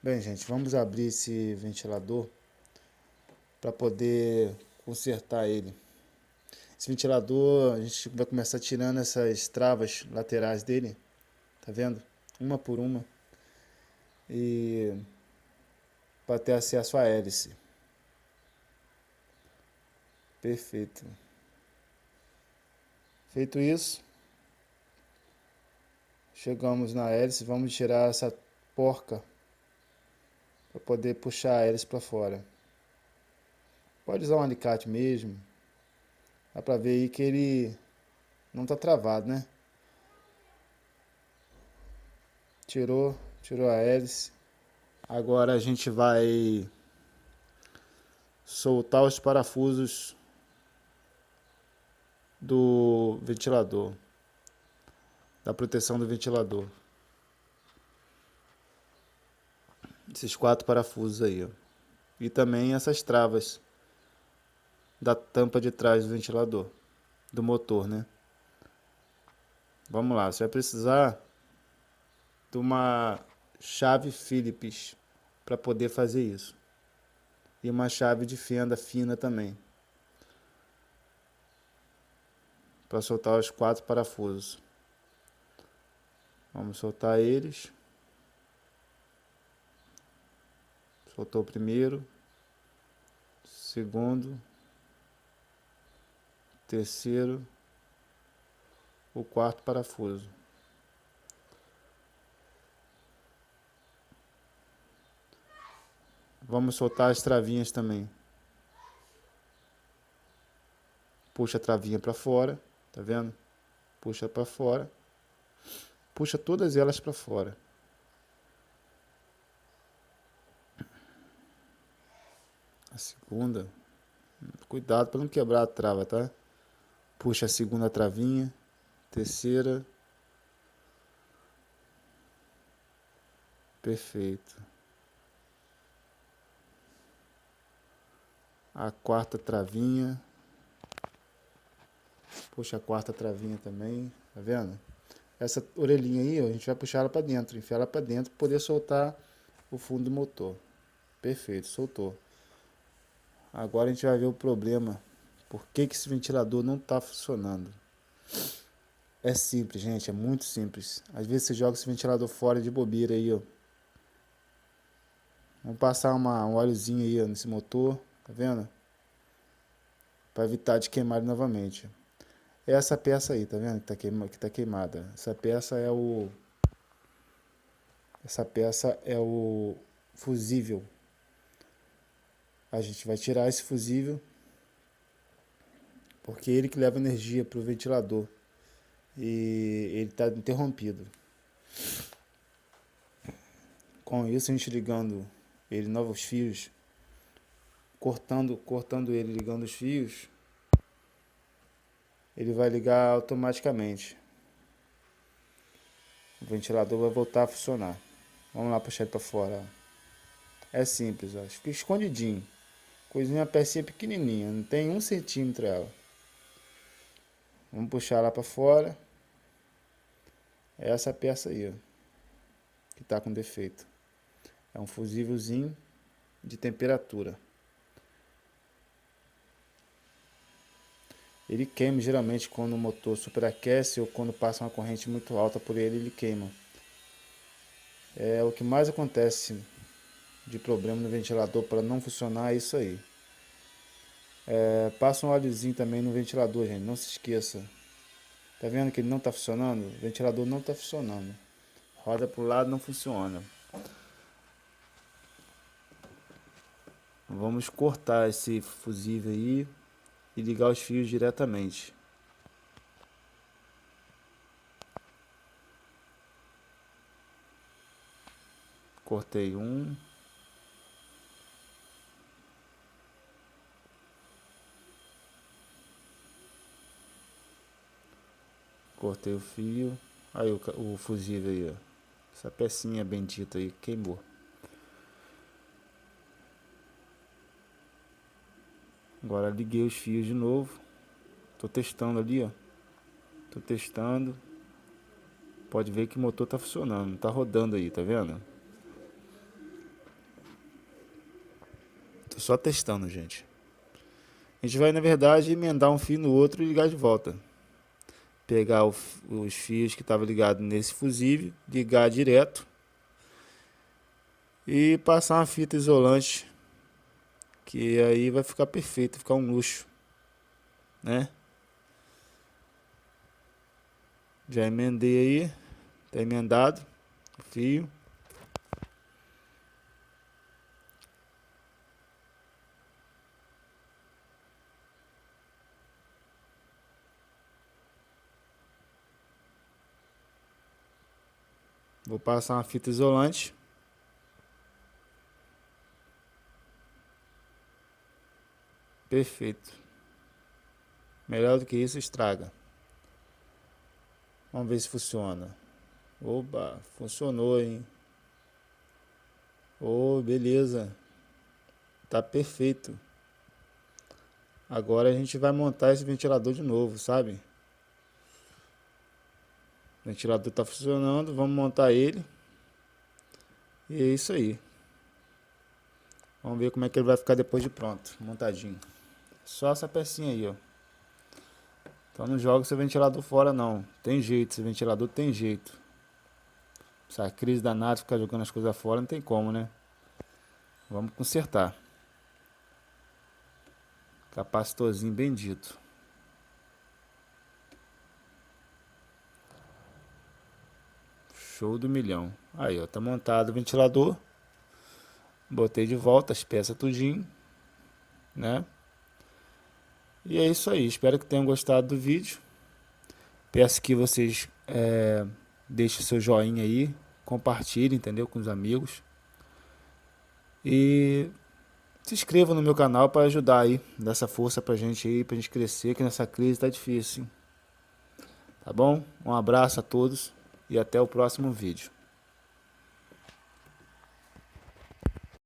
Bem, gente, vamos abrir esse ventilador para poder consertar ele. Esse ventilador, a gente vai começar tirando essas travas laterais dele, tá vendo? Uma por uma. E para ter acesso à hélice. Perfeito. Feito isso, chegamos na hélice, vamos tirar essa porca para poder puxar a hélice para fora. Pode usar um alicate mesmo. Dá para ver aí que ele não está travado, né? Tirou a hélice. Agora a gente vai soltar os parafusos do ventilador, da proteção do ventilador. Esses 4 parafusos aí, ó. E também essas travas da tampa de trás do ventilador, do motor, né? Vamos lá, você vai precisar de uma chave Phillips para poder fazer isso. E uma chave de fenda fina também, para soltar os 4 parafusos. Vamos soltar eles. Soltou o primeiro, segundo, terceiro, o 4º parafuso. Vamos soltar as travinhas também. Puxa a travinha para fora, tá vendo? Puxa para fora. Puxa todas elas para fora. A segunda, cuidado para não quebrar a trava, tá? Puxa a segunda travinha, terceira. Perfeito. A 4ª travinha. Puxa a 4ª travinha também, tá vendo? Essa orelhinha aí, ó, a gente vai puxar ela para dentro, enfiar ela para dentro para poder soltar o fundo do motor. Perfeito, soltou. Agora a gente vai ver o problema. Por que esse ventilador não está funcionando? É simples, gente, é muito simples. Às vezes você joga esse ventilador fora de bobeira aí, ó. Vamos passar um óleozinho aí, ó, nesse motor, tá vendo? Para evitar de queimar ele novamente. É essa peça aí, tá vendo? Que tá queimada. Essa peça é o fusível. A gente vai tirar esse fusível porque é ele que leva energia para o ventilador e ele está interrompido. Com isso, a gente ligando ele novos fios, cortando ele, ligando os fios, ele vai ligar automaticamente. O ventilador vai voltar a funcionar. Vamos lá puxar ele para fora. É simples, ó. Fica escondidinho. Coisinha, uma pecinha pequenininha, não tem 1 centímetro ela. Vamos puxar lá para fora. É essa peça aí, ó, que está com defeito. É um fusívelzinho de temperatura. Ele queima geralmente quando o motor superaquece ou quando passa uma corrente muito alta por ele, ele queima. É o que mais acontece de problema no ventilador para não funcionar, é isso aí. Passa um óleozinho também no ventilador, gente, não se esqueça. Tá vendo que ele não está funcionando? O ventilador não está funcionando. Roda para o lado, não funciona. Vamos cortar esse fusível aí e ligar os fios diretamente. Cortei um. Cortei o fio. Aí o fusível aí, ó. Essa pecinha bendita aí queimou. Agora liguei os fios de novo. Tô testando ali, ó. Tô testando. Pode ver que o motor tá funcionando, tá rodando aí, tá vendo? Tô só testando, gente. A gente vai, na verdade, emendar um fio no outro e ligar de volta. Pegar os fios que estavam ligados nesse fusível, ligar direto e passar uma fita isolante, que aí vai ficar perfeito, vai ficar um luxo, né? Já emendei aí, tá emendado o fio. Vou passar uma fita isolante. Perfeito. Melhor do que isso, estraga. Vamos ver se funciona. Oba, funcionou, hein? Oh, beleza. Tá perfeito. Agora a gente vai montar esse ventilador de novo, sabe? O ventilador tá funcionando, vamos montar ele. E é isso aí. Vamos ver como é que ele vai ficar depois de pronto, montadinho. Só essa pecinha aí, ó. Então não joga seu ventilador fora não. Tem jeito, esse ventilador tem jeito. Essa crise danada, ficar jogando as coisas fora, não tem como, né? Vamos consertar. Capacitorzinho bendito. Show do milhão. Aí, ó, tá montado o ventilador. Botei de volta as peças tudinho, né? E é isso aí. Espero que tenham gostado do vídeo. Peço que vocês deixem seu joinha aí, compartilhem, entendeu? Com os amigos. E se inscrevam no meu canal para ajudar aí, dar essa força pra gente aí, pra gente crescer, que nessa crise tá difícil. Tá bom? Um abraço a todos e até o próximo vídeo.